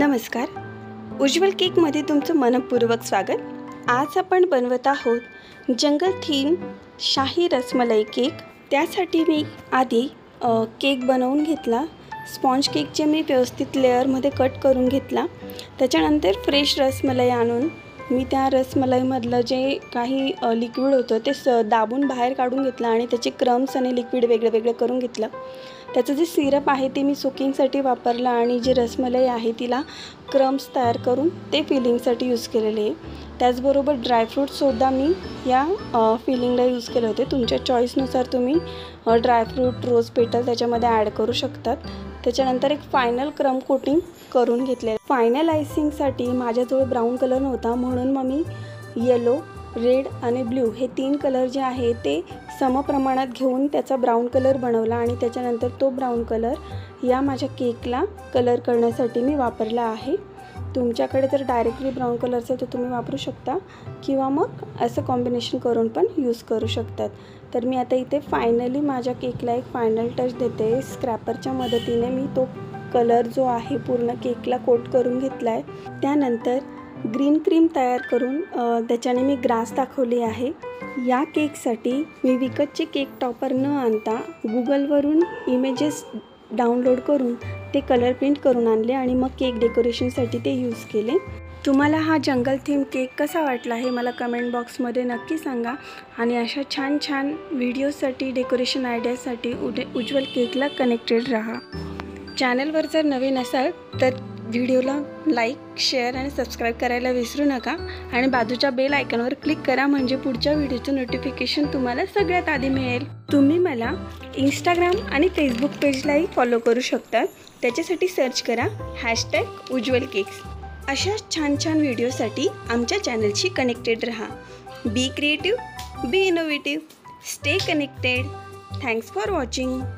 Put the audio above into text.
नमस्कार. उज्ज्वल केकमध्ये तुमचं मनपूर्वक स्वागत. आज आपण बनवत आहोत जंगल थीम शाही रसमलाई केक. त्यासाठी मी आधी केक बनवून घेतला. स्पॉन्ज केकचे मी व्यवस्थित लेअरमध्ये कट करून घेतला. त्याच्यानंतर फ्रेश रसमलाई आणून मी त्या रसमलाईमधलं जे काही लिक्विड होतं ते दाबून बाहेर काढून घेतलं आणि त्याचे क्रम्स आणि लिक्विड वेगळं वेगळं करून घेतलं. त्याचं जे सिरप आहे ते मी सोकिंगसाठी वापरलं आणि जी रसमलाई आहे तिला क्रम्स तयार करून ते फिलिंगसाठी यूज केलेले आहे. त्याचबरोबर ड्रायफ्रूटसुद्धा मी या फिलिंगला यूज केले होते. तुमच्या चॉईसनुसार तुम्ही ड्रायफ्रूट, रोज पेटल त्याच्यामध्ये ॲड करू शकतात. त्याच्यानंतर एक फायनल क्रम कोटिंग करून घेतले. फायनल आयसिंगसाठी माझ्याजवळ ब्राऊन कलर नव्हता, म्हणून मग मी येलो, रेड आणि ब्ल्यू हे 3 कलर जे आहे ते समप्रमाणात घेऊन त्याचा ब्राऊन कलर बनवला आणि त्याच्यानंतर तो ब्राऊन कलर या माझ्या केकला कलर करण्यासाठी मी वापरला आहे. तुमच्याकडे जर डायरेक्टली ब्राऊन कलर असेल तर तुम्ही वापरू शकता किंवा मग असं कॉम्बिनेशन करून पण यूज करू शकतात. तर मी आता इथे फायनली माझ्या केकला एक फायनल टच देते. स्क्रॅपरच्या मदतीने मी तो कलर जो आहे पूर्ण केकला कोट करून घेतला आहे. त्यानंतर ग्रीन क्रीम तयार करून त्याच्याने मी ग्रास दाखवली आहे. या केकसाठी मी विकतचे केक टॉपर न आणता गुगलवरून इमेजेस डाउनलोड करून ते कलर प्रिंट करून आणले आणि मग केक डेकोरेशनसाठी ते यूज केले. तुम्हाला हा जंगल थीम केक कसा वाटला हे मला कमेंट बॉक्समध्ये नक्की सांगा. आणि अशा छान छान व्हिडिओसाठी, डेकोरेशन आयडियासाठी उज्ज्वल केकला कनेक्टेड राहा. चॅनलवर जर नवीन असाल तर व्हिडिओला लाईक, शेअर आणि सबस्क्राईब करायला विसरू नका आणि बाजूच्या बेल आयकॉनवर क्लिक करा, म्हणजे पुढच्या व्हिडिओचं नोटिफिकेशन तुम्हाला सगळ्यात आधी मिळेल. तुम्ही मला इंस्टाग्राम आणि फेसबुक पेजलाही फॉलो करू शकता. त्याच्यासाठी सर्च करा #उज्ज्वल केक्स. अशा छान छान व्हिडिओसाठी आमच्या चॅनलशी कनेक्टेड रहा. Be creative, be innovative, stay connected. Thanks for watching.